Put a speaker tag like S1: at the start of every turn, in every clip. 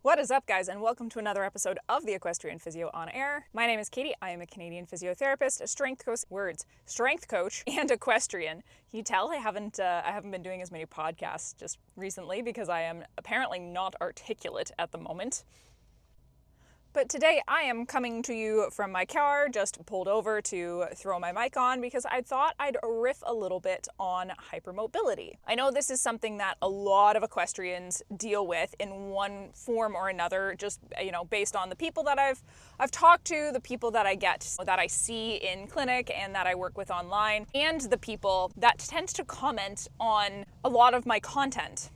S1: What is up, guys, and welcome to another episode of the Equestrian Physio on Air. My name is Katie. I am a Canadian physiotherapist, a strength coach, and equestrian. Can you tell I haven't been doing as many podcasts just recently because I am apparently not articulate at the moment. But today I am coming to you from my car, just pulled over to throw my mic on because I thought I'd riff a little bit on hypermobility. I know this is something that a lot of equestrians deal with in one form or another, just, based on the people that I've talked to, the people that I see in clinic and that I work with online, and the people that tend to comment on a lot of my content.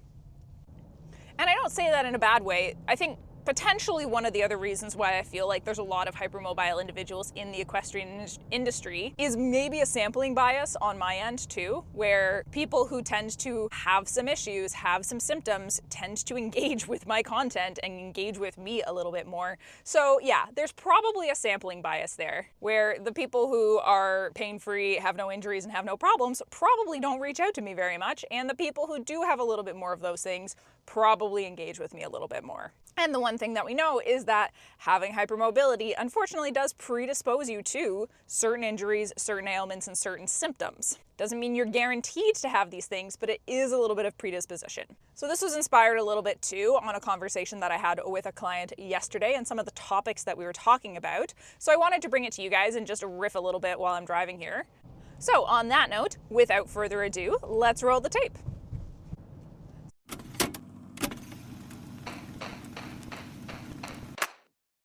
S1: And I don't say that in a bad way. I think potentially one of the other reasons why I feel like there's a lot of hypermobile individuals in the equestrian industry is maybe a sampling bias on my end too, where people who tend to have some issues, have some symptoms, tend to engage with my content and engage with me a little bit more. So yeah, there's probably a sampling bias there, where the people who are pain-free, have no injuries, and have no problems probably don't reach out to me very much, and the people who do have a little bit more of those things probably engage with me a little bit more. And the one thing that we know is that having hypermobility unfortunately does predispose you to certain injuries, certain ailments, and certain symptoms. Doesn't mean you're guaranteed to have these things, but it is a little bit of predisposition. So this was inspired a little bit too on a conversation that I had with a client yesterday and some of the topics that we were talking about. So I wanted to bring it to you guys and just riff a little bit while I'm driving here. So on that note, without further ado, let's roll the tape.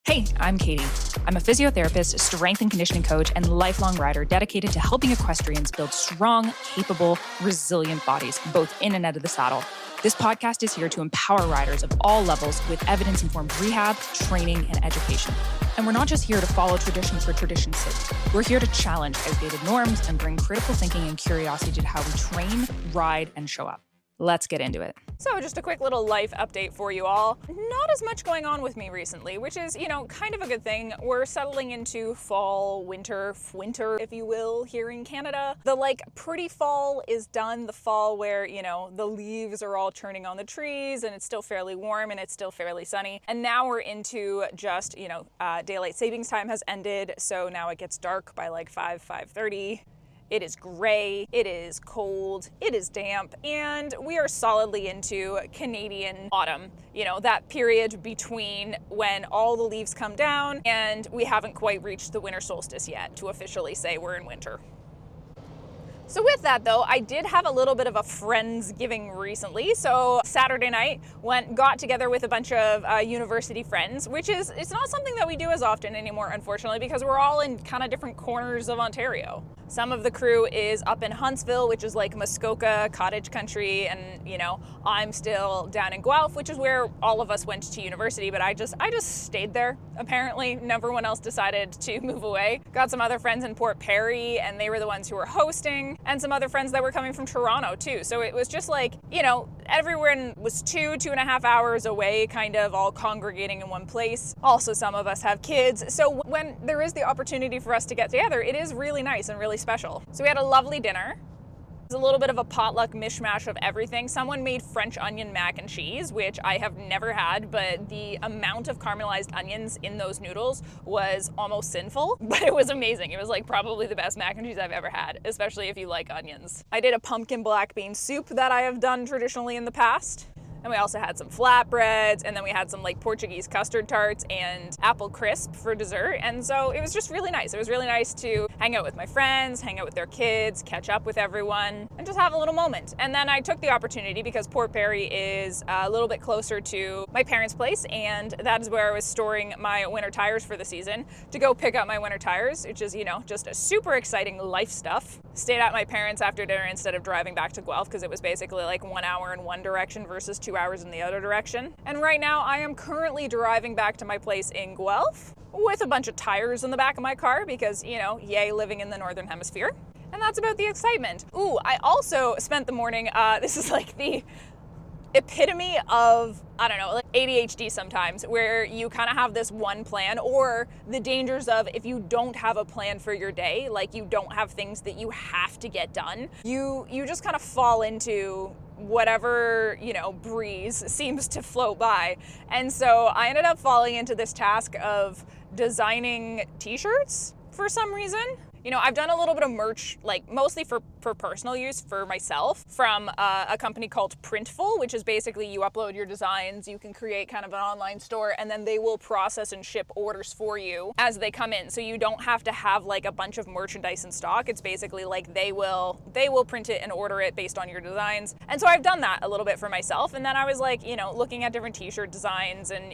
S1: Hey, I'm Katie. I'm a physiotherapist, strength and conditioning coach, and lifelong rider dedicated to helping equestrians build strong, capable, resilient bodies, both in and out of the saddle. This podcast is here to empower riders of all levels with evidence-informed rehab, training, and education. And we're not just here to follow tradition for tradition's sake. We're here to challenge outdated norms and bring critical thinking and curiosity to how we train, ride, and show up. Let's get into it. So just a quick little life update for you all. Not as much going on with me recently, which is, kind of a good thing. We're settling into fall, winter, if you will, here in Canada. The pretty fall is done. The fall where, the leaves are all turning on the trees and it's still fairly warm and it's still fairly sunny. And now we're into just, daylight savings time has ended. So now it gets dark by 5:30. It is gray, it is cold, it is damp, and we are solidly into Canadian autumn. That period between when all the leaves come down and we haven't quite reached the winter solstice yet to officially say we're in winter. So with that though, I did have a little bit of a Friendsgiving recently. So Saturday night, got together with a bunch of university friends, it's not something that we do as often anymore, unfortunately, because we're all in kind of different corners of Ontario. Some of the crew is up in Huntsville, which is like Muskoka, cottage country, and I'm still down in Guelph, which is where all of us went to university, but I just stayed there, apparently. Everyone else decided to move away. Got some other friends in Port Perry, and they were the ones who were hosting, and some other friends that were coming from Toronto too. So it was just everyone was 2.5 hours away, kind of all congregating in one place. Also, some of us have kids. So when there is the opportunity for us to get together, it is really nice and really special. So we had a lovely dinner. It was a little bit of a potluck mishmash of everything. Someone made French onion mac and cheese, which I have never had, but the amount of caramelized onions in those noodles was almost sinful, but it was amazing. It was probably the best mac and cheese I've ever had, especially if you like onions. I did a pumpkin black bean soup that I have done traditionally in the past. And we also had some flatbreads, and then we had some Portuguese custard tarts and apple crisp for dessert. And so it was just really nice. It was really nice to hang out with my friends, hang out with their kids, catch up with everyone, and just have a little moment. And then I took the opportunity, because Port Perry is a little bit closer to my parents' place, and that is where I was storing my winter tires for the season, to go pick up my winter tires, which is, just a super exciting life stuff. Stayed at my parents' after dinner instead of driving back to Guelph, because it was basically 1 hour in one direction versus 2 hours in the other direction. And right now I am currently driving back to my place in Guelph with a bunch of tires in the back of my car because, yay, living in the Northern Hemisphere. And that's about the excitement. Ooh, I also spent the morning, this is the epitome of, ADHD sometimes, where you kind of have this one plan, or the dangers of if you don't have a plan for your day, you don't have things that you have to get done, you just kind of fall into whatever, breeze seems to float by. And so I ended up falling into this task of designing t-shirts for some reason. I've done a little bit of merch, like mostly for personal use for myself, from a company called Printful, which is basically you upload your designs, you can create kind of an online store, and then they will process and ship orders for you as they come in. So you don't have to have like a bunch of merchandise in stock. It's basically like they will print it and order it based on your designs. And so I've done that a little bit for myself. And then I was like, looking at different t-shirt designs and,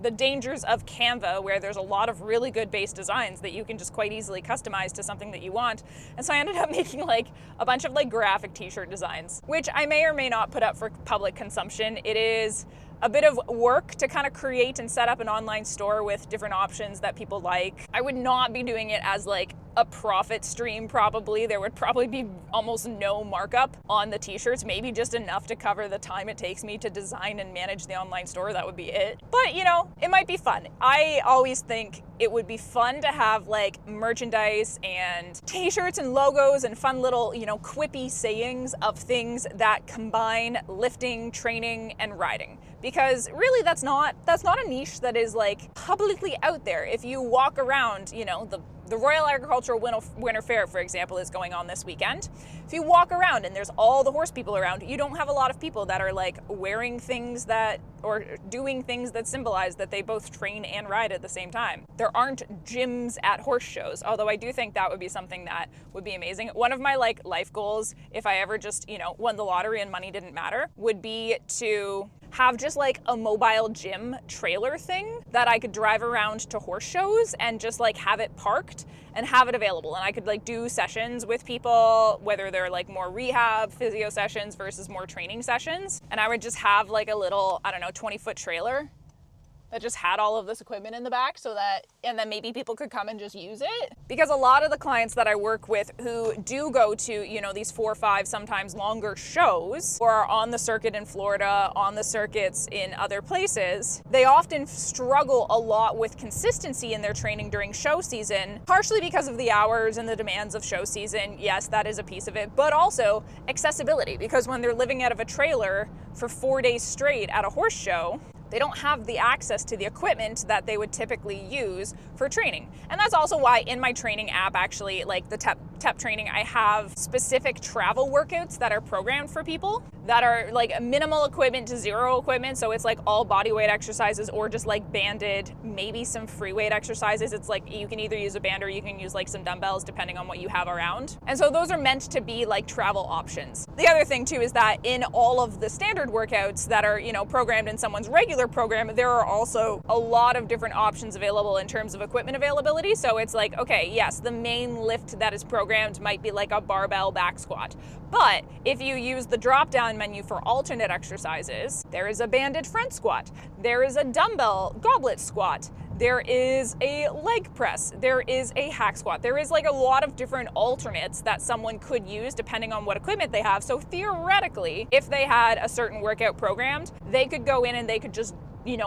S1: the dangers of Canva, where there's a lot of really good base designs that you can just quite easily customize to something that you want. And so I ended up making like a bunch of like graphic t-shirt designs, which I may or may not put up for public consumption. It is a bit of work to kind of create and set up an online store with different options that people like. I would not be doing it as like a profit stream probably. There would probably be almost no markup on the t-shirts, maybe just enough to cover the time it takes me to design and manage the online store. That would be it. But it might be fun. I always think it would be fun to have like merchandise and t-shirts and logos and fun little, quippy sayings of things that combine lifting, training, and riding. Because really that's not a niche that is like publicly out there. If you walk around, the Royal Agricultural Winter Fair, for example, is going on this weekend. If you walk around and there's all the horse people around, you don't have a lot of people that are like wearing things or doing things that symbolize that they both train and ride at the same time. There aren't gyms at horse shows, although I do think that would be something that would be amazing. One of my like life goals, if I ever just, won the lottery and money didn't matter, would be to have just like a mobile gym trailer thing that I could drive around to horse shows and just like have it parked and have it available. And I could like do sessions with people, whether they're like more rehab, physio sessions versus more training sessions. And I would just have like a little, 20-foot trailer that just had all of this equipment in the back and then maybe people could come and just use it. Because a lot of the clients that I work with who do go to, these 4 or 5, sometimes longer shows, or are on the circuit in Florida, on the circuits in other places, they often struggle a lot with consistency in their training during show season, partially because of the hours and the demands of show season. Yes, that is a piece of it, but also accessibility, because when they're living out of a trailer for 4 days straight at a horse show, they don't have the access to the equipment that they would typically use for training. And that's also why in my training app, actually, like the TEP training, I have specific travel workouts that are programmed for people that are like minimal equipment to zero equipment. So it's like all body weight exercises or just like banded, maybe some free weight exercises. It's like you can either use a band or you can use like some dumbbells depending on what you have around. And so those are meant to be like travel options. The other thing too is that in all of the standard workouts that are, programmed in someone's regular program, there are also a lot of different options available in terms of equipment availability. So it's like, okay, yes, the main lift that is programmed might be like a barbell back squat. But if you use the drop-down menu for alternate exercises, there is a banded front squat, there is a dumbbell goblet squat, there is a leg press, there is a hack squat. There is like a lot of different alternates that someone could use depending on what equipment they have. So theoretically, if they had a certain workout programmed, they could go in and they could just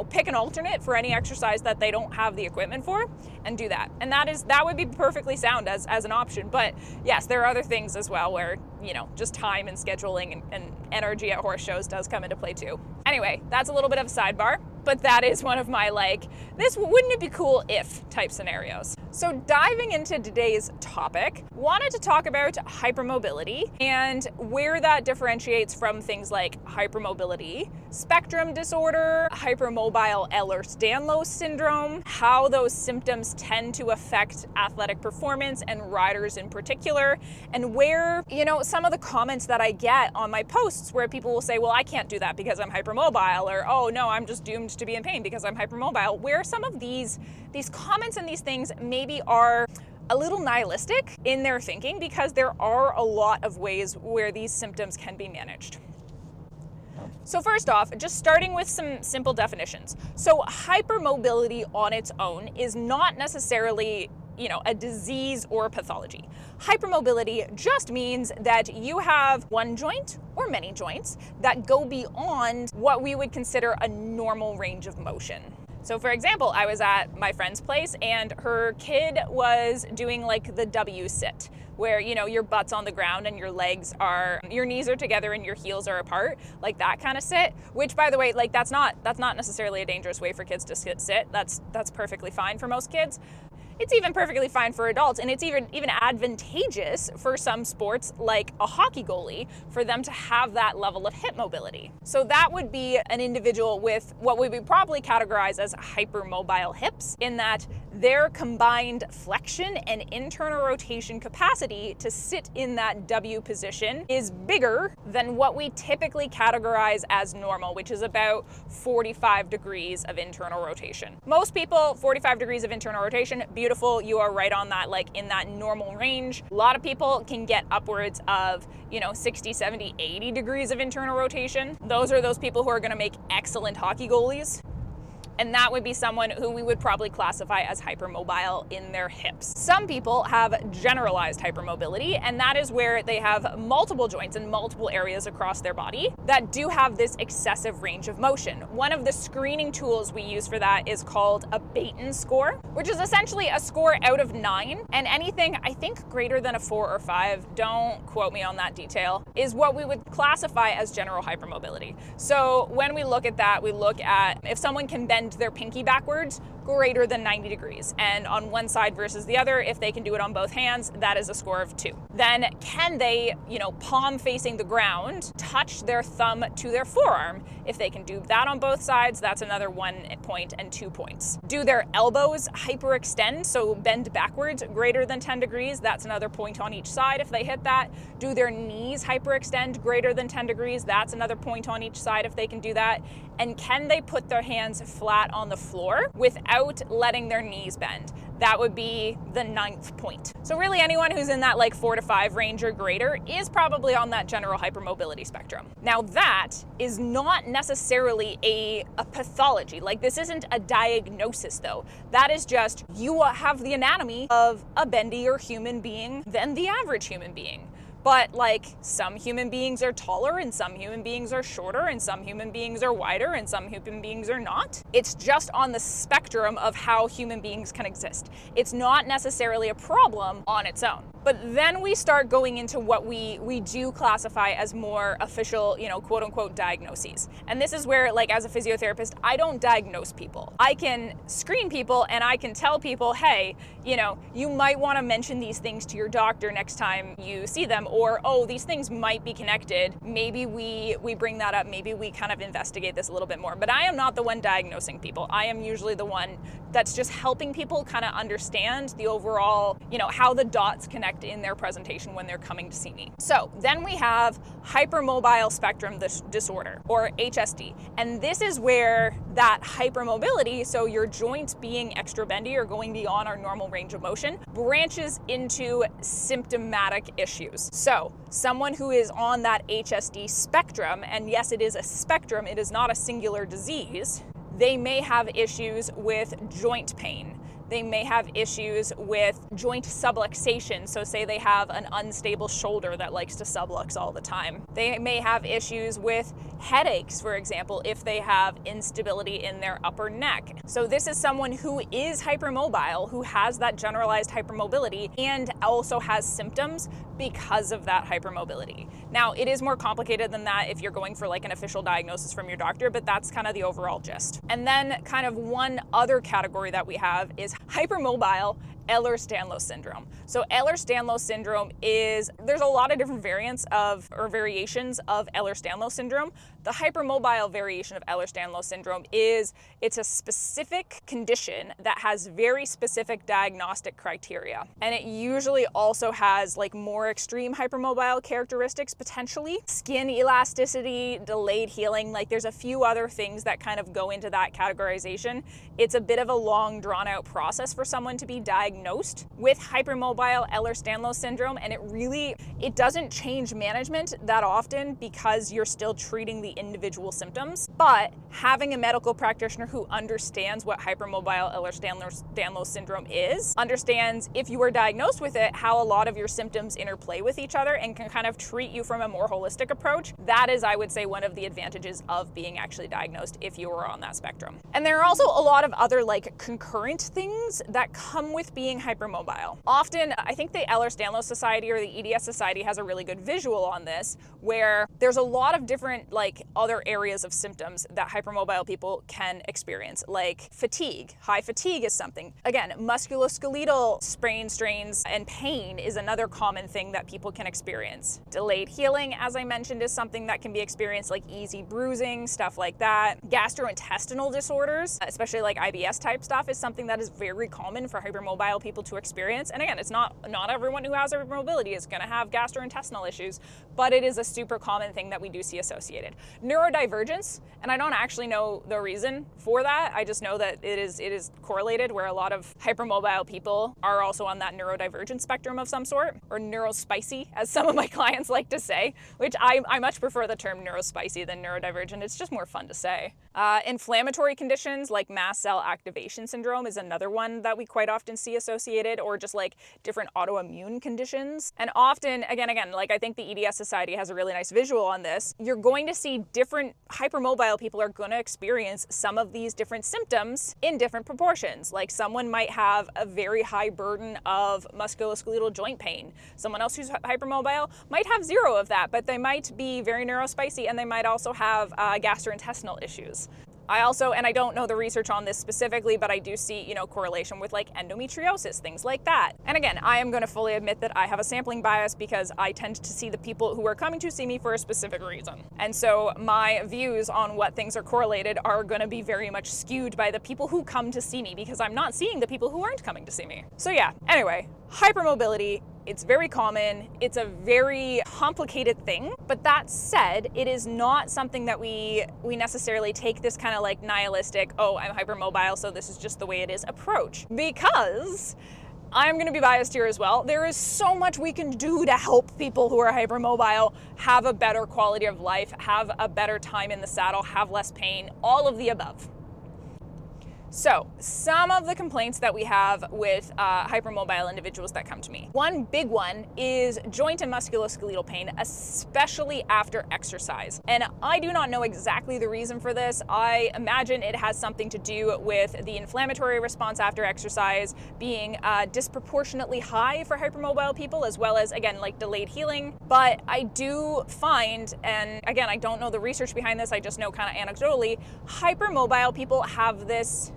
S1: pick an alternate for any exercise that they don't have the equipment for and do that. And that would be perfectly sound as an option. But yes, there are other things as well where, just time and scheduling and energy at horse shows does come into play too. Anyway, that's a little bit of a sidebar, but that is one of my wouldn't it be cool if type scenarios. So diving into today's topic, wanted to talk about hypermobility and where that differentiates from things like hypermobility, spectrum disorder, hypermobile Ehlers-Danlos syndrome, how those symptoms tend to affect athletic performance and riders in particular, and where, some of the comments that I get on my posts where people will say, well, I can't do that because I'm hypermobile, or, oh no, I'm just doomed to be in pain because I'm hypermobile, where some of these comments and these things maybe are a little nihilistic in their thinking, because there are a lot of ways where these symptoms can be managed. So first off, just starting with some simple definitions. So hypermobility on its own is not necessarily a disease or a pathology. Hypermobility just means that you have one joint or many joints that go beyond what we would consider a normal range of motion. So for example, I was at my friend's place and her kid was doing like the W sit, where, you know, your butt's on the ground and your knees are together and your heels are apart, like that kind of sit, which, by the way, like that's not necessarily a dangerous way for kids to sit. That's perfectly fine for most kids. It's even perfectly fine for adults, and it's even advantageous for some sports like a hockey goalie for them to have that level of hip mobility. So that would be an individual with what we would probably categorize as hypermobile hips, in that their combined flexion and internal rotation capacity to sit in that W position is bigger than what we typically categorize as normal, which is about 45 degrees of internal rotation. Most people, 45 degrees of internal rotation, beautiful, you are right on that, like in that normal range. A lot of people can get upwards of, you know, 60, 70, 80 degrees of internal rotation. Those are those people who are going to make excellent hockey goalies. And that would be someone who we would probably classify as hypermobile in their hips. Some people have generalized hypermobility, and that is where they have multiple joints in multiple areas across their body that do have this excessive range of motion. One of the screening tools we use for that is called a Baton score, which is essentially a score out of 9, and anything, I think, greater than a 4 or 5, don't quote me on that detail, is what we would classify as general hypermobility. So when we look at that, we look at if someone can bend their pinky backwards greater than 90 degrees, and on one side versus the other, if they can do it on both hands, that is a score of 2. Then can they, you know, palm facing the ground, touch their thumb to their forearm? If they can do that on both sides, that's another 1 point and 2 points. Do their elbows hyperextend, so bend backwards greater than 10 degrees, that's another point on each side if they hit that. Do their knees hyperextend greater than 10 degrees, that's another point on each side if they can do that. And can they put their hands flat on the floor without letting their knees bend? That would be the 9th point. So really anyone who's in that like 4 to 5 range or greater is probably on that general hypermobility spectrum. Now that is not necessarily a pathology. Like this isn't a diagnosis though. That is just you have the anatomy of a bendier human being than the average human being. But like some human beings are taller and some human beings are shorter and some human beings are wider and some human beings are not. It's just on the spectrum of how human beings can exist. It's not necessarily a problem on its own. But then we start going into what we do classify as more official, you know, quote unquote diagnoses. And this is where, like, as a physiotherapist, I don't diagnose people. I can screen people and I can tell people, hey, you know, you might want to mention these things to your doctor next time you see them, or, oh, these things might be connected. Maybe we bring that up. Maybe we kind of investigate this a little bit more. But I am not the one diagnosing people. I am usually the one that's just helping people kind of understand the overall, you know, how the dots connect in their presentation when they're coming to see me. So then we have hypermobile spectrum disorder, or HSD. And this is where that hypermobility, so your joints being extra bendy or going beyond our normal range of motion, branches into symptomatic issues. So someone who is on that HSD spectrum, and yes, it is a spectrum, it is not a singular disease, they may have issues with joint pain. They may have issues with joint subluxation. So say they have an unstable shoulder that likes to sublux all the time. They may have issues with headaches, for example, if they have instability in their upper neck. So this is someone who is hypermobile, who has that generalized hypermobility and also has symptoms because of that hypermobility. Now, it is more complicated than that if you're going for like an official diagnosis from your doctor, but that's kind of the overall gist. And then kind of one other category that we have is hypermobile Ehlers-Danlos syndrome. So Ehlers-Danlos syndrome is, there's a lot of different variants of, or variations of Ehlers-Danlos syndrome. The hypermobile variation of Ehlers-Danlos syndrome is, it's a specific condition that has very specific diagnostic criteria. And it usually also has like more extreme hypermobile characteristics, potentially. Skin elasticity, delayed healing, like there's a few other things that kind of go into that categorization. It's a bit of a long drawn out process for someone to be diagnosed with hypermobile Ehlers-Danlos syndrome, and it doesn't change management that often because you're still treating the individual symptoms, but having a medical practitioner who understands what hypermobile Ehlers-Danlos syndrome is, understands if you are diagnosed with it, how a lot of your symptoms interplay with each other and can kind of treat you from a more holistic approach. That is, I would say, one of the advantages of being actually diagnosed if you are on that spectrum. And there are also a lot of other like concurrent things that come with being hypermobile. Often, I think the Ehlers-Danlos Society or the EDS Society has a really good visual on this, where there's a lot of different like other areas of symptoms that hypermobile people can experience, like fatigue. High fatigue is something. Again, musculoskeletal sprain, strains, and pain is another common thing that people can experience. Delayed healing, as I mentioned, is something that can be experienced, like easy bruising, stuff like that. Gastrointestinal disorders, especially like IBS type stuff, is something that is very common for hypermobile people to experience. And again, it's not everyone who has hypermobility is going to have gastrointestinal issues, but it is a super common thing that we do see associated. Neurodivergence, and I don't actually know the reason for that. I just know that it is correlated, where a lot of hypermobile people are also on that neurodivergent spectrum of some sort, or neurospicy, as some of my clients like to say, which I much prefer the term neurospicy than neurodivergent. It's just more fun to say. Inflammatory conditions like mast cell activation syndrome is another one that we quite often see associated, or just like different autoimmune conditions. And often, again, like I think the EDS Society has a really nice visual on this, you're going to see different hypermobile people are going to experience some of these different symptoms in different proportions. Like someone might have a very high burden of musculoskeletal joint pain. Someone else who's hypermobile might have zero of that, but they might be very neurospicy, and they might also have gastrointestinal issues. I also, and I don't know the research on this specifically, but I do see, correlation with like endometriosis, things like that. And again, I am going to fully admit that I have a sampling bias because I tend to see the people who are coming to see me for a specific reason. And so my views on what things are correlated are going to be very much skewed by the people who come to see me, because I'm not seeing the people who aren't coming to see me. So yeah, anyway, hypermobility. It's very common. It's a very complicated thing. But that said, it is not something that we necessarily take this kind of like nihilistic, oh, I'm hypermobile, so this is just the way it is approach. Because I'm going to be biased here as well. There is so much we can do to help people who are hypermobile have a better quality of life, have a better time in the saddle, have less pain, all of the above. So, some of the complaints that we have with hypermobile individuals that come to me. One big one is joint and musculoskeletal pain, especially after exercise. And I do not know exactly the reason for this. I imagine it has something to do with the inflammatory response after exercise being disproportionately high for hypermobile people, as well as, again, like delayed healing. But I do find, and again, I don't know the research behind this, I just know kind of anecdotally, hypermobile people have this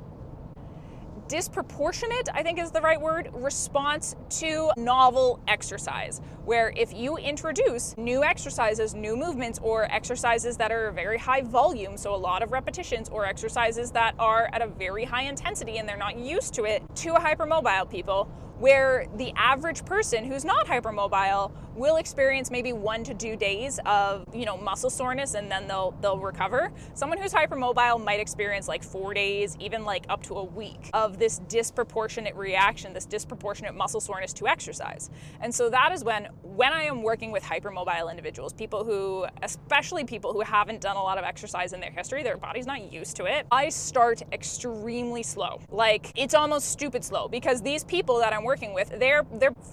S1: disproportionate, I think is the right word, response to novel exercise, where if you introduce new exercises, new movements, or exercises that are very high volume, so a lot of repetitions, or exercises that are at a very high intensity and they're not used to it, to a hypermobile people, where the average person who's not hypermobile will experience maybe 1 to 2 days of, muscle soreness, and then they'll recover. Someone who's hypermobile might experience like 4 days, even like up to a week of this disproportionate reaction, this disproportionate muscle soreness to exercise. And so that is when I am working with hypermobile individuals, especially people who haven't done a lot of exercise in their history, their body's not used to it, I start extremely slow. Like, it's almost stupid slow, because these people that I'm working with, they're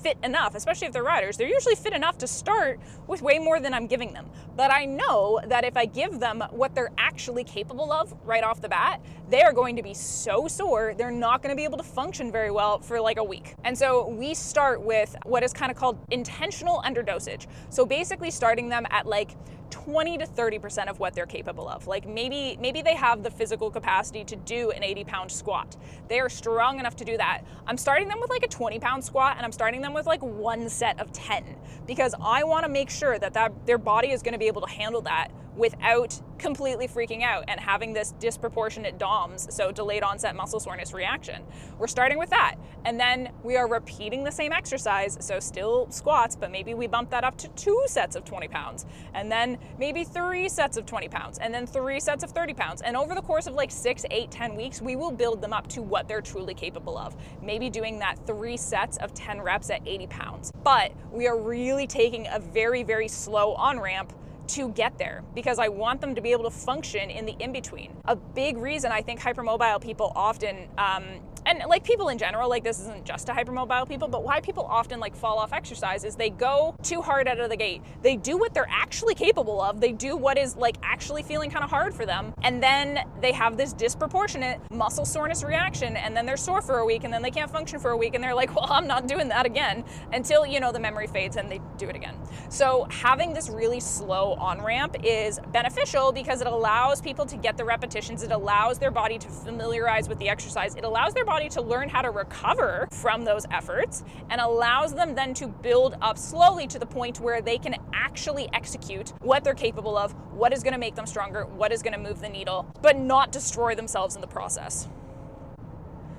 S1: fit enough, especially if they're riders, they're usually fit enough to start with way more than I'm giving them. But I know that if I give them what they're actually capable of right off the bat, they are going to be so sore, they're not going to be able to function very well for like a week. And so we start with what is kind of called intentional underdosage. So basically starting them at like 20 to 30% of what they're capable of. Like maybe they have the physical capacity to do an 80-pound squat. They are strong enough to do that. I'm starting them with like a 20-pound squat, and I'm starting them with like 1 set of 10, because I want to make sure that their body is going to be able to handle that without completely freaking out and having this disproportionate DOMS, so delayed onset muscle soreness reaction. We're starting with that. And then we are repeating the same exercise, so still squats, but maybe we bump that up to 2 sets of 20 pounds, and then maybe 3 sets of 20 pounds, and then 3 sets of 30 pounds. And over the course of like 6, 8, 10 weeks, we will build them up to what they're truly capable of. Maybe doing that 3 sets of 10 reps at 80 pounds. But we are really taking a very, very slow on-ramp to get there, because I want them to be able to function in the in-between. A big reason I think hypermobile people often, and like people in general, like this isn't just to hypermobile people, but why people often like fall off exercise is they go too hard out of the gate. They do what they're actually capable of. They do what is like actually feeling kind of hard for them. And then they have this disproportionate muscle soreness reaction, and then they're sore for a week, and then they can't function for a week, and they're like, well, I'm not doing that again, until, you know, the memory fades and they do it again. So having this really slow on-ramp is beneficial because it allows people to get the repetitions. It allows their body to familiarize with the exercise. It allows their body to learn how to recover from those efforts, and allows them then to build up slowly to the point where they can actually execute what they're capable of, what is going to make them stronger, what is going to move the needle, but not destroy themselves in the process.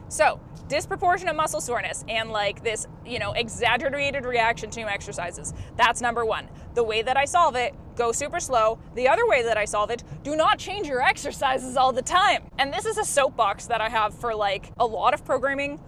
S1: So, disproportionate muscle soreness and like this, you know, exaggerated reaction to new exercises. That's number one. The way that I solve it, go super slow. The other way that I solve it, do not change your exercises all the time. And this is a soapbox that I have for like a lot of programming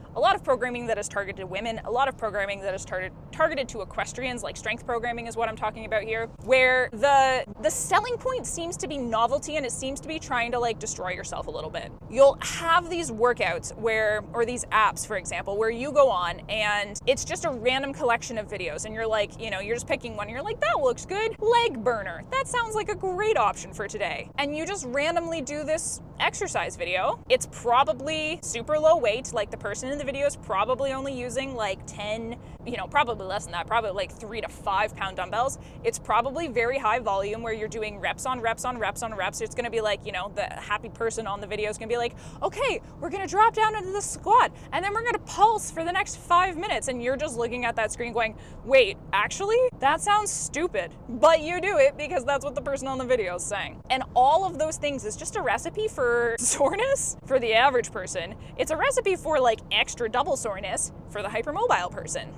S1: that is targeted to women, a lot of programming that is targeted to equestrians, like strength programming is what I'm talking about here, where the selling point seems to be novelty, and it seems to be trying to like destroy yourself a little bit. You'll have these workouts where, or these apps, for example, where you go on and it's just a random collection of videos, and you're like, you know, you're just picking one, and you're like, that looks good. Leg burner, that sounds like a great option for today. And you just randomly do this exercise video. It's probably super low weight, like the person in the video is probably only using like 10, you know, probably less than that, probably like 3 to 5 pound dumbbells. It's probably very high volume where you're doing reps on reps on reps on reps. It's gonna be like, you know, the happy person on the video is gonna be like, okay, we're gonna drop down into the squat, and then we're gonna pulse for the next 5 minutes. And you're just looking at that screen going, wait, actually, that sounds stupid. But you do it because that's what the person on the video is saying. And all of those things is just a recipe for soreness for the average person. It's a recipe for like extra double soreness for the hypermobile person.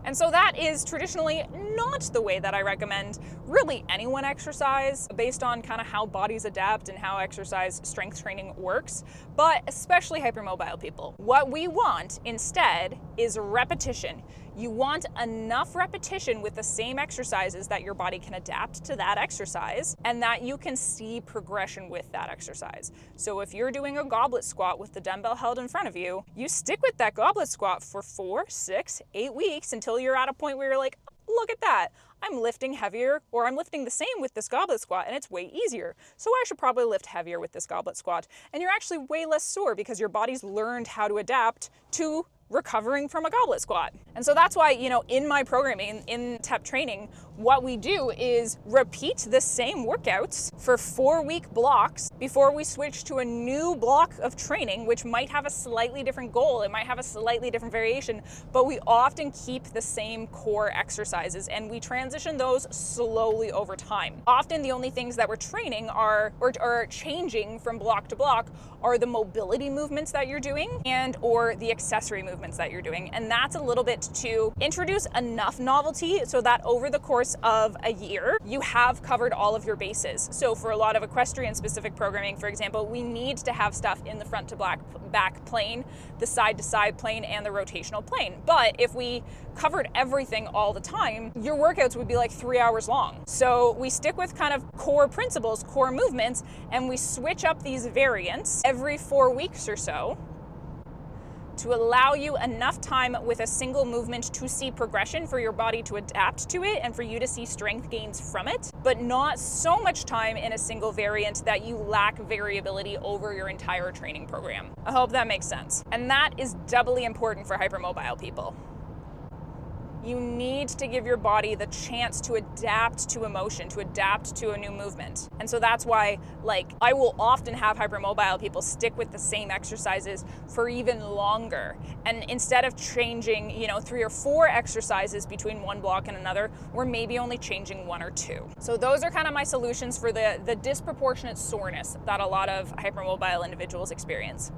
S1: And so that is traditionally not the way that I recommend really anyone exercise, based on kind of how bodies adapt and how exercise strength training works, but especially hypermobile people. What we want instead is repetition. You want enough repetition with the same exercises that your body can adapt to that exercise, and that you can see progression with that exercise. So if you're doing a goblet squat with the dumbbell held in front of you, you stick with that goblet squat for 4, 6, 8 weeks until you're at a point where you're like, look at that, I'm lifting heavier, or I'm lifting the same with this goblet squat and it's way easier. So I should probably lift heavier with this goblet squat. And you're actually way less sore because your body's learned how to adapt to recovering from a goblet squat. And so that's why, you know, in my programming, in TEP training, what we do is repeat the same workouts for 4-week blocks before we switch to a new block of training, which might have a slightly different goal. It might have a slightly different variation, but we often keep the same core exercises, and we transition those slowly over time. Often the only things that we're training are, or changing from block to block, are the mobility movements that you're doing and or the accessory movements that you're doing. And that's a little bit to introduce enough novelty so that over the course of a year, you have covered all of your bases. So for a lot of equestrian specific programming, for example, we need to have stuff in the front to back plane, the side to side plane, and the rotational plane. But if we covered everything all the time, your workouts would be like 3 hours long. So we stick with kind of core principles, core movements, and we switch up these variants every 4 weeks or so to allow you enough time with a single movement to see progression, for your body to adapt to it and for you to see strength gains from it, but not so much time in a single variant that you lack variability over your entire training program. I hope that makes sense. And that is doubly important for hypermobile people. You need to give your body the chance to adapt to emotion, to adapt to a new movement. And so that's why, like, I will often have hypermobile people stick with the same exercises for even longer. And instead of changing, you know, 3 or 4 exercises between one block and another, we're maybe only changing 1 or 2. So those are kind of my solutions for the disproportionate soreness that a lot of hypermobile individuals experience.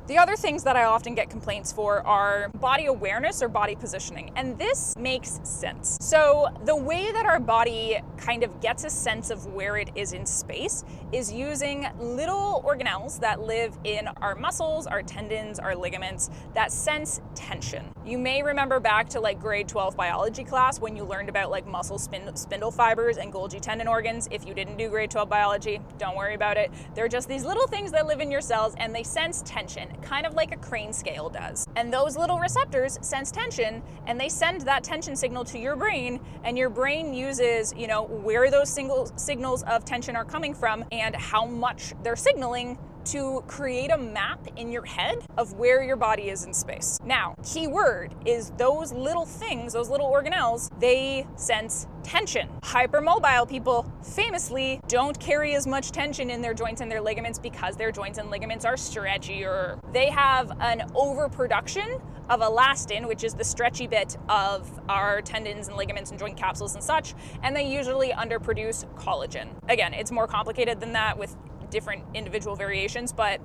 S1: The other things that I often get complaints for are body awareness or body positioning, and this makes sense. So the way that our body kind of gets a sense of where it is in space is using little organelles that live in our muscles, our tendons, our ligaments that sense tension. You may remember back to like grade 12 biology class when you learned about like muscle spindle fibers and Golgi tendon organs. If you didn't do grade 12 biology, don't worry about it. They're just these little things that live in your cells and they sense tension, kind of like a crane scale does. And those little receptors sense tension and they send that tension signal to your brain, and your brain uses, where those signals of tension are coming from and how much they're signaling to create a map in your head of where your body is in space. Now, key word is those little things, those little organelles, they sense tension. Hypermobile people famously don't carry as much tension in their joints and their ligaments because their joints and ligaments are stretchier. They have an overproduction of elastin, which is the stretchy bit of our tendons and ligaments and joint capsules and such, and they usually underproduce collagen. Again, it's more complicated than that with different individual variations, but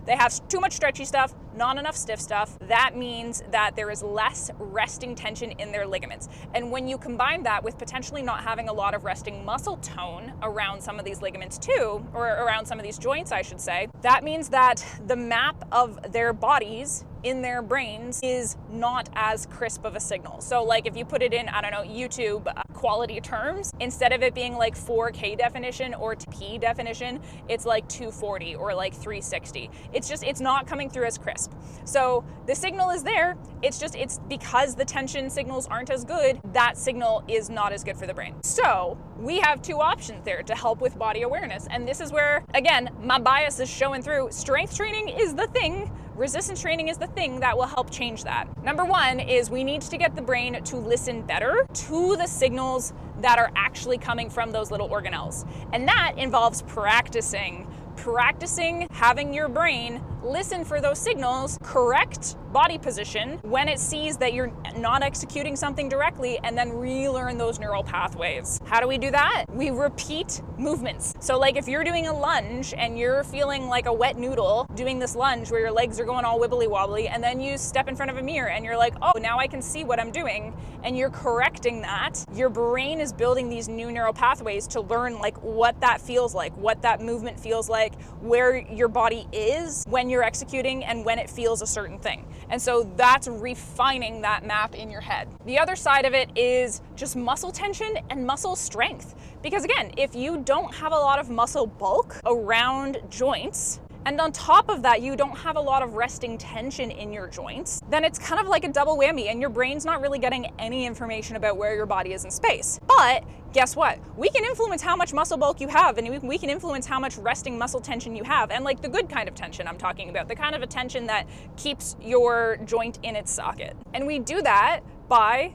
S1: they have too much stretchy stuff, not enough stiff stuff. That means that there is less resting tension in their ligaments. And when you combine that with potentially not having a lot of resting muscle tone around some of these ligaments too, or around some of these joints, I should say, that means that the map of their bodies in their brains is not as crisp of a signal. So like if you put it in, YouTube quality terms, instead of it being like 4K definition or P definition, it's like 240 or like 360. It's not coming through as crisp. So the signal is there, it's because the tension signals aren't as good, that signal is not as good for the brain. So we have two options there to help with body awareness. And this is where, again, my bias is showing through. Strength training is the thing. Resistance training is the thing that will help change that. Number one is we need to get the brain to listen better to the signals that are actually coming from those little organelles. And that involves practicing having your brain listen for those signals, correct body position when it sees that you're not executing something directly, and then relearn those neural pathways. How do we do that? We repeat movements. So like if you're doing a lunge and you're feeling like a wet noodle doing this lunge where your legs are going all wibbly wobbly, and then you step in front of a mirror and you're like, oh, now I can see what I'm doing, and you're correcting that, your brain is building these new neural pathways to learn like what that feels like, what that movement feels like, where your body is when you're executing and when it feels a certain thing. And so that's refining that map in your head. The other side of it is just muscle tension and muscle strength. Because again, if you don't have a lot of muscle bulk around joints, and on top of that, you don't have a lot of resting tension in your joints, then it's kind of like a double whammy, and your brain's not really getting any information about where your body is in space. But guess what? We can influence how much muscle bulk you have, and we can influence how much resting muscle tension you have, and like the good kind of tension I'm talking about, the kind of a tension that keeps your joint in its socket. And we do that by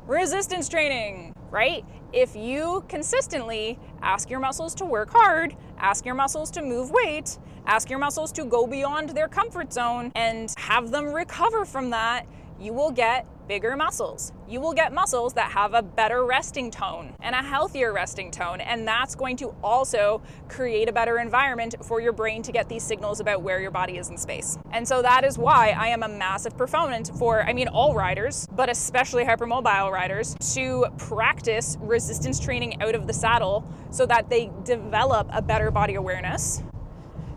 S1: resistance training, right? If you consistently ask your muscles to work hard, ask your muscles to move weight, ask your muscles to go beyond their comfort zone and have them recover from that, you will get bigger muscles. You will get muscles that have a better resting tone and a healthier resting tone, and that's going to also create a better environment for your brain to get these signals about where your body is in space. And so that is why I am a massive proponent for, all riders, but especially hypermobile riders, to practice resistance training out of the saddle so that they develop a better body awareness.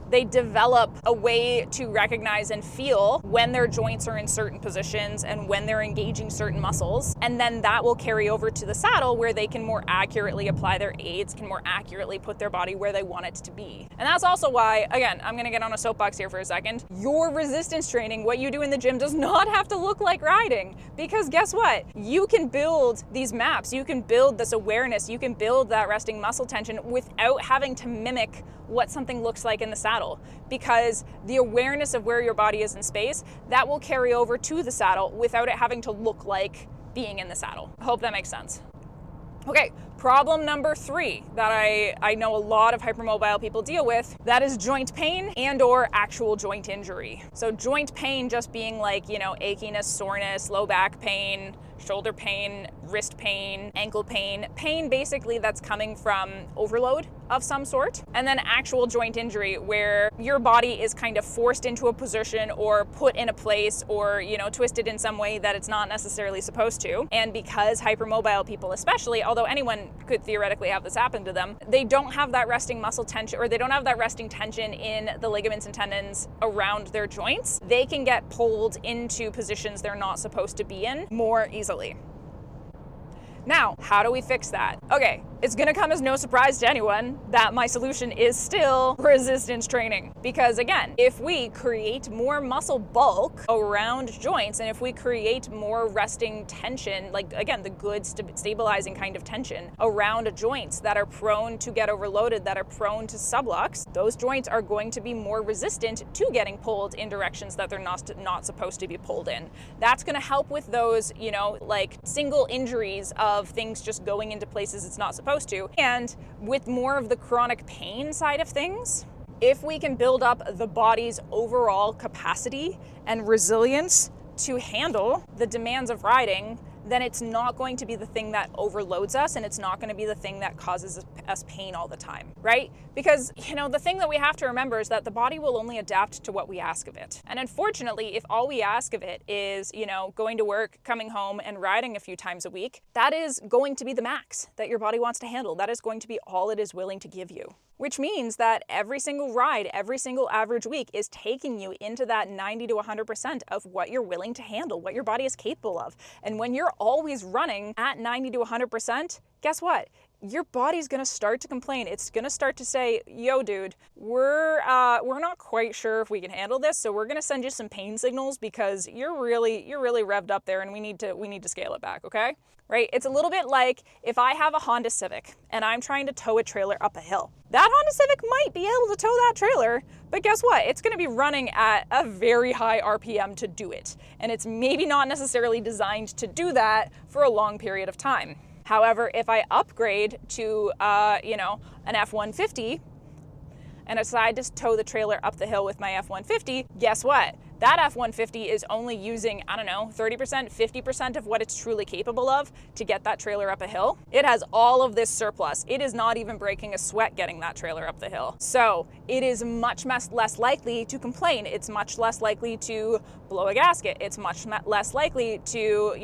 S1: They develop a way to recognize and feel when their joints are in certain positions and when they're engaging certain muscles. And then that will carry over to the saddle where they can more accurately apply their aids, can more accurately put their body where they want it to be. And that's also why, again, I'm gonna get on a soapbox here for a second. Your resistance training, what you do in the gym, does not have to look like riding. Because guess what? You can build these maps, you can build this awareness, you can build that resting muscle tension without having to mimic what something looks like in the saddle, because the awareness of where your body is in space, that will carry over to the saddle without it having to look like being in the saddle. I hope that makes sense. Okay, Problem number 3 that I know a lot of hypermobile people deal with, that is joint pain and or actual joint injury. So joint pain just being like, achiness, soreness, low back pain, shoulder pain, wrist pain, ankle pain, pain basically that's coming from overload of some sort. And then actual joint injury where your body is kind of forced into a position or put in a place or, twisted in some way that it's not necessarily supposed to. And because hypermobile people especially, although anyone could theoretically have this happen to them, they don't have that resting muscle tension, or they don't have that resting tension in the ligaments and tendons around their joints. They can get pulled into positions they're not supposed to be in more easily. Now, how do we fix that? Okay, it's gonna come as no surprise to anyone that my solution is still resistance training. Because again, if we create more muscle bulk around joints, and if we create more resting tension, like again, the good stabilizing kind of tension around joints that are prone to get overloaded, that are prone to sublux, those joints are going to be more resistant to getting pulled in directions that they're not supposed to be pulled in. That's gonna help with those, like single injuries of things just going into places it's not supposed to. And with more of the chronic pain side of things, if we can build up the body's overall capacity and resilience to handle the demands of riding, then it's not going to be the thing that overloads us, and it's not going to be the thing that causes us pain all the time, right? Because, the thing that we have to remember is that the body will only adapt to what we ask of it. And unfortunately, if all we ask of it is, going to work, coming home, and riding a few times a week, that is going to be the max that your body wants to handle. That is going to be all it is willing to give you. Which means that every single ride, every single average week is taking you into that 90 to 100% of what you're willing to handle, what your body is capable of. And when you're always running at 90 to 100%, guess what? Your body's gonna start to complain. It's gonna start to say, yo dude, we're not quite sure if we can handle this, so we're gonna send you some pain signals because you're really revved up there, and we need to scale it back, okay? Right? It's a little bit like if I have a Honda Civic and I'm trying to tow a trailer up a hill. That Honda Civic might be able to tow that trailer, but guess what? It's gonna be running at a very high RPM to do it. And it's maybe not necessarily designed to do that for a long period of time. However, if I upgrade to, an F-150 and decide to tow the trailer up the hill with my F-150, guess what? That F-150 is only using, 30%, 50% of what it's truly capable of to get that trailer up a hill. It has all of this surplus. It is not even breaking a sweat getting that trailer up the hill. So it is much less likely to complain. It's much less likely to blow a gasket. It's much less likely to,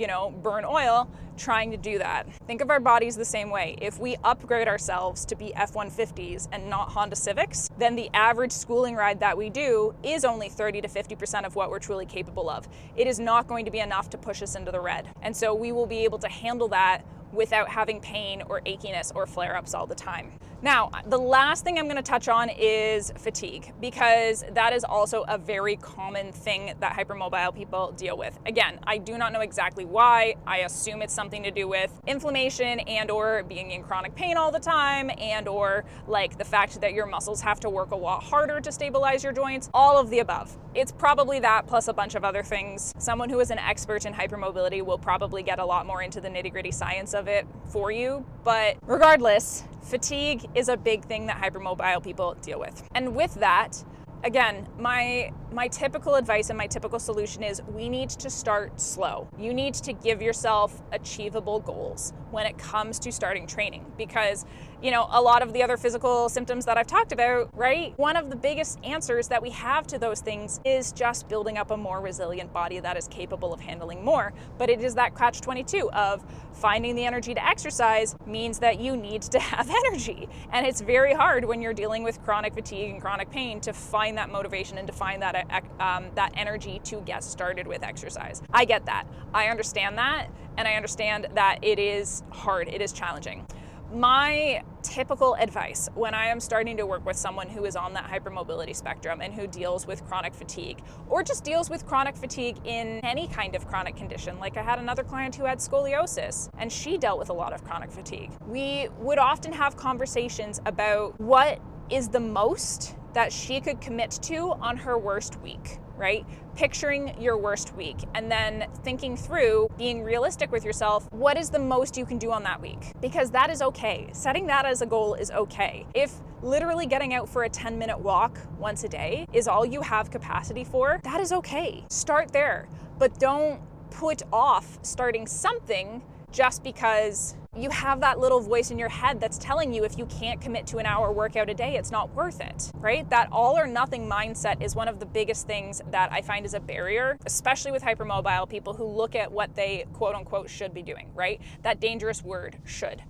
S1: burn oil trying to do that. Think of our bodies the same way. If we upgrade ourselves to be F-150s and not Honda Civics, then the average schooling ride that we do is only 30 to 50% of what we're truly capable of. It is not going to be enough to push us into the red. And so we will be able to handle that without having pain or achiness or flare-ups all the time. Now, the last thing I'm going to touch on is fatigue, because that is also a very common thing that hypermobile people deal with. Again, I do not know exactly why. I assume it's something to do with inflammation and or being in chronic pain all the time, and or like the fact that your muscles have to work a lot harder to stabilize your joints, all of the above. It's probably that plus a bunch of other things. Someone who is an expert in hypermobility will probably get a lot more into the nitty-gritty science of it for you, but regardless, fatigue is a big thing that hypermobile people deal with. And with that, again, my typical advice and my typical solution is we need to start slow. You need to give yourself achievable goals when it comes to starting training, because a lot of the other physical symptoms that I've talked about, right? One of the biggest answers that we have to those things is just building up a more resilient body that is capable of handling more. But it is that catch-22 of finding the energy to exercise means that you need to have energy. And it's very hard when you're dealing with chronic fatigue and chronic pain to find that motivation and to find that energy to get started with exercise. I get that. I understand that. And I understand that it is hard. It is challenging. My typical advice when I am starting to work with someone who is on that hypermobility spectrum and who deals with chronic fatigue, or just deals with chronic fatigue in any kind of chronic condition, like I had another client who had scoliosis and she dealt with a lot of chronic fatigue. We would often have conversations about what is the most that she could commit to on her worst week. right? Picturing your worst week and then thinking through, being realistic with yourself, what is the most you can do on that week? Because that is okay. Setting that as a goal is okay. If literally getting out for a 10-minute walk once a day is all you have capacity for, that is okay. Start there, but don't put off starting something just because you have that little voice in your head that's telling you if you can't commit to an hour workout a day, it's not worth it, right? That all or nothing mindset is one of the biggest things that I find is a barrier, especially with hypermobile people who look at what they quote unquote should be doing, right? That dangerous word, should.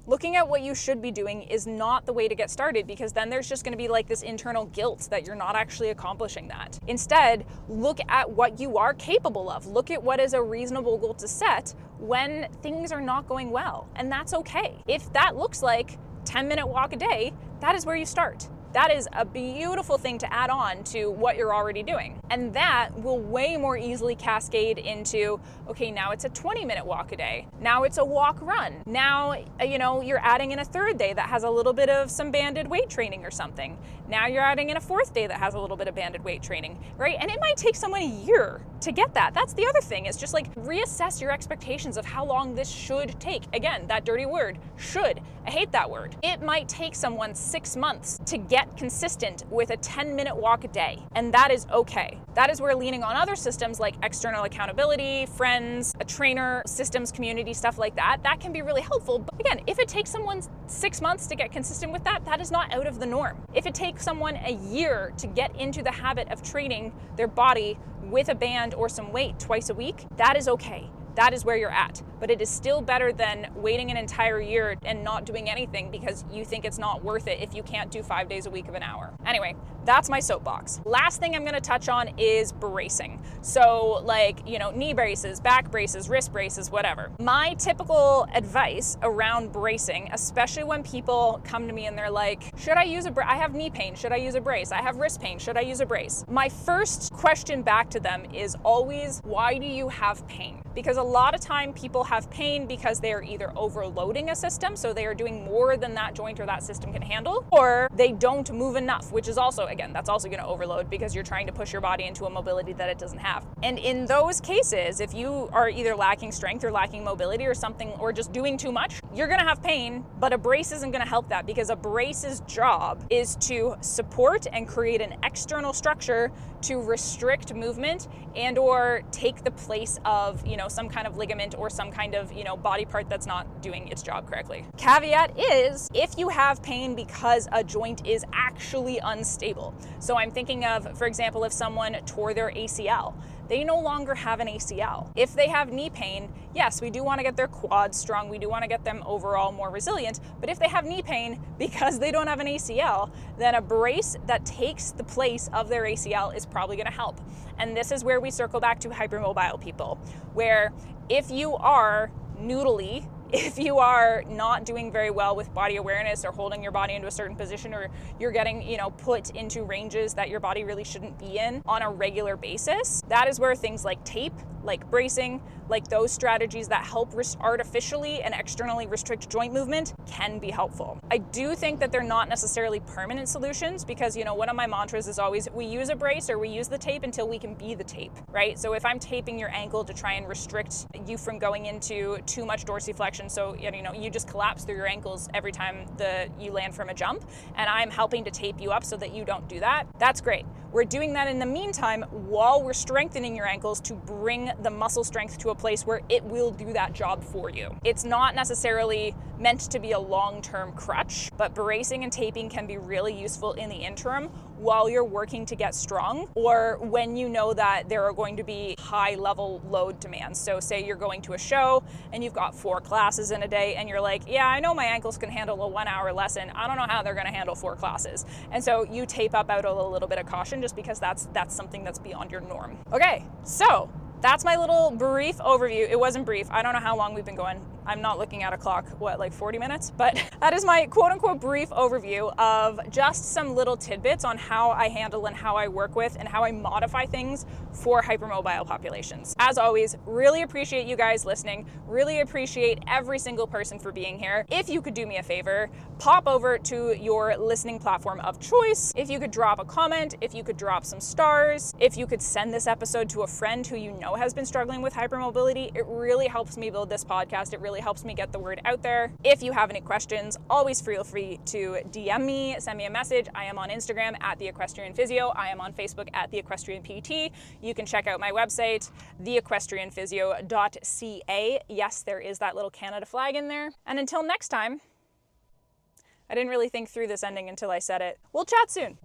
S1: Looking at what you should be doing is not the way to get started, because then there's just going to be like this internal guilt that you're not actually accomplishing that. Instead, look at what you are capable of. Look at what is a reasonable goal to set when things are not going well. And that's okay. If that looks like 10-minute walk a day, that is where you start. That is a beautiful thing to add on to what you're already doing. And that will way more easily cascade into, okay, now it's a 20-minute walk a day. Now it's a walk run. Now, you're adding in a third day that has a little bit of some banded weight training or something. Now you're adding in a fourth day that has a little bit of banded weight training, right? And it might take someone a year to get that. That's the other thing, is just like reassess your expectations of how long this should take. Again, that dirty word, should. I hate that word. It might take someone 6 months to get consistent with a 10-minute walk a day, and that is okay. That is where leaning on other systems like external accountability, friends, a trainer, systems, community, stuff like that can be really helpful. But again, if it takes someone 6 months to get consistent with that, that is not out of the norm. If it takes someone a year to get into the habit of training their body with a band or some weight twice a week, that is okay. That is where you're at. But it is still better than waiting an entire year and not doing anything because you think it's not worth it if you can't do 5 days a week of an hour. Anyway, that's my soapbox. Last thing I'm gonna touch on is bracing. So knee braces, back braces, wrist braces, whatever. My typical advice around bracing, especially when people come to me and they're like, should I use a brace? I have knee pain, should I use a brace? I have wrist pain, should I use a brace? My first question back to them is always, why do you have pain? Because a lot of time people have pain because they are either overloading a system, so they are doing more than that joint or that system can handle, or they don't move enough, which is also, again, that's also going to overload because you're trying to push your body into a mobility that it doesn't have. And in those cases, if you are either lacking strength or lacking mobility or something, or just doing too much, you're going to have pain, but a brace isn't going to help that, because a brace's job is to support and create an external structure to restrict movement and or take the place of, some kind of ligament or some kind of, body part that's not doing its job correctly. Caveat is, if you have pain because a joint is actually unstable. So I'm thinking of, for example, if someone tore their ACL, they no longer have an ACL. If they have knee pain, yes, we do want to get their quads strong. We do want to get them overall more resilient. But if they have knee pain because they don't have an ACL, then a brace that takes the place of their ACL is probably going to help. And this is where we circle back to hypermobile people, where if you are noodly, if you are not doing very well with body awareness or holding your body into a certain position, or you're getting, put into ranges that your body really shouldn't be in on a regular basis, that is where things like tape, like bracing, like those strategies that help artificially and externally restrict joint movement can be helpful. I do think that they're not necessarily permanent solutions, because, one of my mantras is always, we use a brace or we use the tape until we can be the tape, right? So if I'm taping your ankle to try and restrict you from going into too much dorsiflexion, so you just collapse through your ankles every time you land from a jump, and I'm helping to tape you up so that you don't do that, that's great. We're doing that in the meantime while we're strengthening your ankles to bring the muscle strength to a place where it will do that job for you. It's not necessarily meant to be a long-term crutch, but bracing and taping can be really useful in the interim while you're working to get strong, or when you know that there are going to be high level load demands. So say you're going to a show and you've got 4 classes in a day and you're like, yeah, I know my ankles can handle a 1-hour lesson. I don't know how they're going to handle 4 classes. And so you tape up out a little bit of caution, just because that's something that's beyond your norm. Okay, so that's my little brief overview. It wasn't brief. I don't know how long we've been going. I'm not looking at a clock, what, like 40 minutes? But that is my quote unquote brief overview of just some little tidbits on how I handle and how I work with and how I modify things for hypermobile populations. As always, really appreciate you guys listening. Really appreciate every single person for being here. If you could do me a favor, pop over to your listening platform of choice. If you could drop a comment, if you could drop some stars, if you could send this episode to a friend who you know has been struggling with hypermobility, it really helps me build this podcast. It really helps me get the word out there. If you have any questions, always feel free to DM me, send me a message. I am on Instagram at the Equestrian Physio. I am on Facebook at the Equestrian PT. You can check out my website, theequestrianphysio.ca. Yes, there is that little Canada flag in there. And until next time, I didn't really think through this ending until I said it. We'll chat soon.